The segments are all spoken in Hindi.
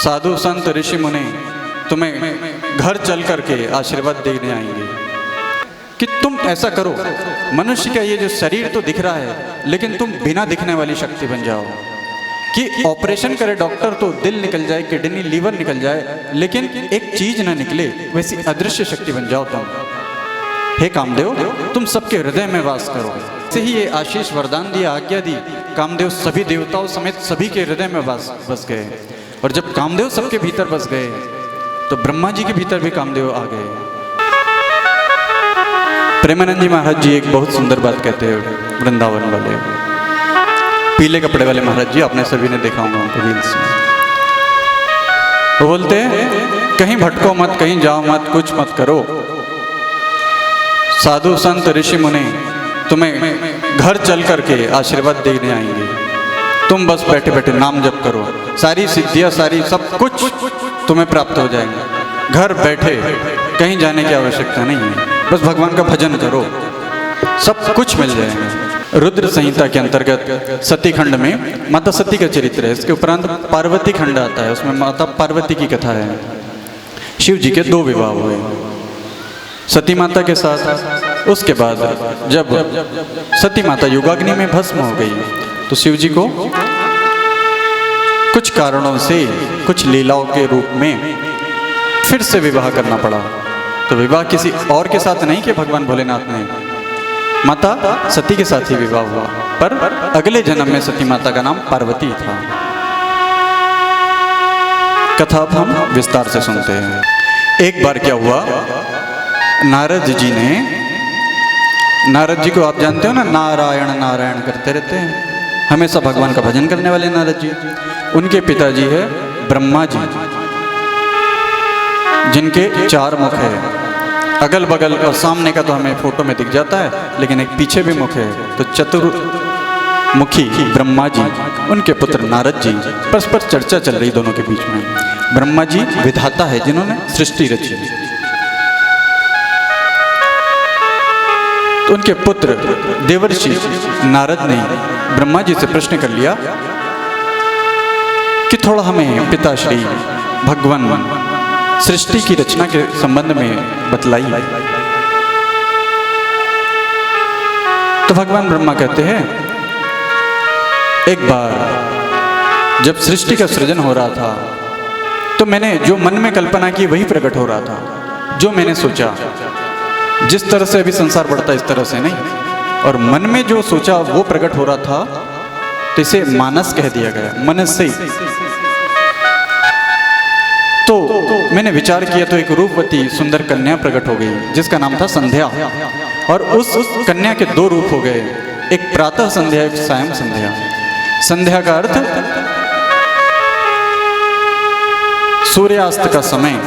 साधु संत ऋषि मुनि तुम्हें घर चल करके आशीर्वाद देने आएंगे कि तुम ऐसा करो, मनुष्य का ये जो शरीर तो दिख रहा है लेकिन तुम बिना दिखने वाली शक्ति बन जाओ, कि ऑपरेशन करे डॉक्टर तो दिल निकल जाए, किडनी लीवर निकल जाए, लेकिन एक चीज ना निकले, वैसी अदृश्य शक्ति बन जाओ तुम। हे कामदेव, तुम सबके हृदय में वास करो। से ही ये आशीष वरदान दिया, आज्ञा दी। कामदेव सभी देवताओं समेत सभी के हृदय में बस गए। और जब कामदेव सबके भीतर बस गए तो ब्रह्मा जी के भीतर भी कामदेव आ गए। प्रेमानंद जी महाराज जी एक बहुत सुंदर बात कहते हैं, वृंदावन वाले पीले कपड़े वाले महाराज जी, आपने सभी ने देखा होगा उनको रील्स में। वो बोलते हैं कहीं भटको मत, कहीं जाओ मत, कुछ मत करो, साधु संत ऋषि मुनि तुम्हें घर चल करके आशीर्वाद देने आएंगे। तुम बस बैठे बैठे नाम जप करो, सारी सिद्धियां सारी सब कुछ तुम्हें प्राप्त हो जाएंगे। घर बैठे कहीं जाने की आवश्यकता नहीं है, बस भगवान का भजन करो, सब कुछ मिल जाएगा। रुद्र संहिता के अंतर्गत सती खंड में माता सती का चरित्र है। इसके उपरांत पार्वती खंड आता है, उसमें माता पार्वती की कथा है। शिव जी के 2 विवाह हुए सती माता के साथ। उसके बाद जब सती माता युगाग्नि में भस्म हो गई तो शिव जी को कुछ कारणों से, कुछ लीलाओं के रूप में फिर से विवाह करना पड़ा। तो विवाह किसी और के साथ नहीं कि भगवान भोलेनाथ ने, माता सती के साथ ही विवाह हुआ, पर अगले जन्म में सती माता का नाम पार्वती था। कथा अब हम विस्तार से सुनते हैं। एक बार क्या हुआ, नारद जी को आप जानते हो ना, नारायण नारायण करते रहते हैं, हमेशा भगवान का भजन करने वाले नारद जी। उनके पिताजी है ब्रह्मा जी, जिनके 4 मुख है, अगल बगल और सामने का तो हमें फोटो में दिख जाता है, लेकिन एक पीछे भी मुख है। तो चतुर्मुखी ब्रह्मा जी, उनके पुत्र नारद जी, परस्पर चर्चा चल रही दोनों के बीच में। ब्रह्मा जी विधाता है जिन्होंने सृष्टि रची, तो उनके पुत्र देवर्षि नारद ने ब्रह्मा जी से प्रश्न कर लिया कि थोड़ा हमें पिताश्री भगवान सृष्टि की रचना के संबंध में बतलाइए। तो भगवान ब्रह्मा कहते हैं, एक बार जब सृष्टि का सृजन हो रहा था तो मैंने जो मन में कल्पना की वही प्रकट हो रहा था। जो मैंने सोचा, जिस तरह से अभी संसार बढ़ता है इस तरह से नहीं, और मन में जो सोचा वो प्रकट हो रहा था, तो इसे मानस कह दिया गया, मनस से। तो मैंने विचार किया तो एक रूपवती सुंदर कन्या प्रकट हो गई जिसका नाम था संध्या। और उस कन्या के 2 रूप हो गए, एक प्रातः संध्या, एक सायं संध्या। संध्या का अर्थ सूर्यास्त का समय,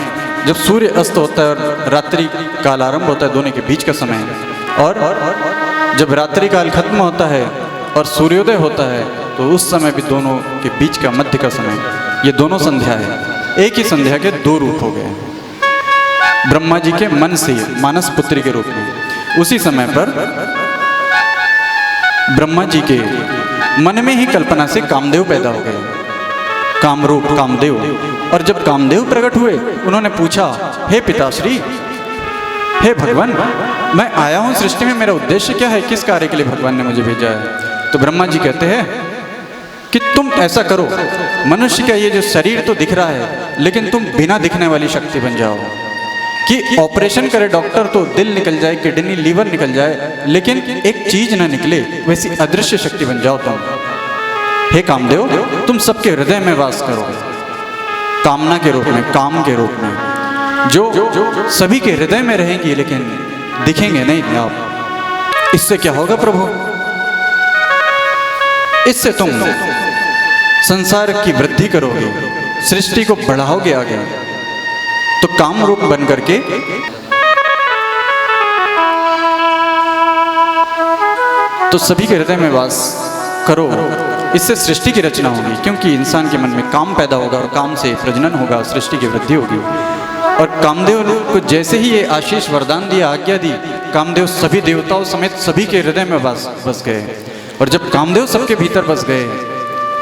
जब सूर्य अस्त होता है और रात्रि काल आरंभ होता है, दोनों के बीच का समय। और जब रात्रि काल खत्म होता है और सूर्योदय होता है तो उस समय भी दोनों के बीच का मध्य का समय, ये दोनों संध्या है। एक ही संध्या के 2 रूप हो गए, ब्रह्मा जी के मन से मानस पुत्री के रूप में। उसी समय पर ब्रह्मा जी के मन में ही कल्पना से कामदेव पैदा हो गए, कामरूप कामदेव। और जब कामदेव प्रकट हुए, उन्होंने पूछा, हे पिताश्री, हे भगवान, मैं आया हूं सृष्टि में, मेरा उद्देश्य क्या है, किस कार्य के लिए भगवान ने मुझे भेजा है। तो ब्रह्मा जी कहते हैं कि तुम ऐसा करो, मनुष्य का ये जो शरीर तो दिख रहा है लेकिन तुम बिना दिखने वाली शक्ति बन जाओ, कि ऑपरेशन करे डॉक्टर तो दिल निकल जाए, किडनी लीवर निकल जाए, लेकिन एक चीज ना निकले, वैसी अदृश्य शक्ति बन जाओ तुम। हे कामदेव, तुम सबके हृदय में वास करो, कामना के रूप में, काम के रूप में, जो सभी के हृदय में रहेंगी लेकिन दिखेंगे नहीं आप। इससे क्या होगा प्रभु, इससे तुम संसार की वृद्धि करोगे, सृष्टि को बढ़ाओगे आगे। तो काम रूप बन करके तो सभी के हृदय में वास करो, इससे सृष्टि की रचना होगी, क्योंकि इंसान के मन में काम पैदा होगा और काम से प्रजनन होगा, सृष्टि की वृद्धि होगी। और कामदेव को जैसे ही ये आशीष वरदान दिया, आज्ञा दी, कामदेव सभी देवताओं समेत सभी के हृदय में बस गए। और जब कामदेव सबके भीतर बस गए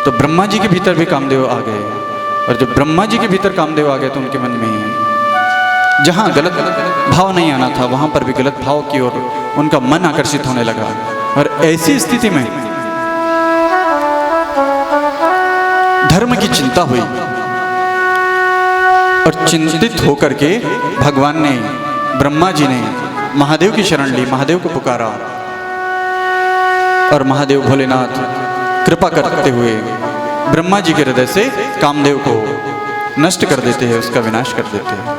तो ब्रह्मा जी के भीतर भी कामदेव आ गए। और जब ब्रह्मा जी के भीतर कामदेव आ गए तो उनके मन में जहाँ गलत भाव नहीं आना था वहाँ पर भी गलत भाव की ओर उनका मन आकर्षित होने लगा। और ऐसी स्थिति में धर्म की चिंता हुई और चिंतित होकर के भगवान ने, ब्रह्मा जी ने महादेव की शरण ली, महादेव को पुकारा और महादेव भोलेनाथ कृपा करते हुए ब्रह्मा जी के हृदय से कामदेव को नष्ट कर देते हैं, उसका विनाश कर देते हैं।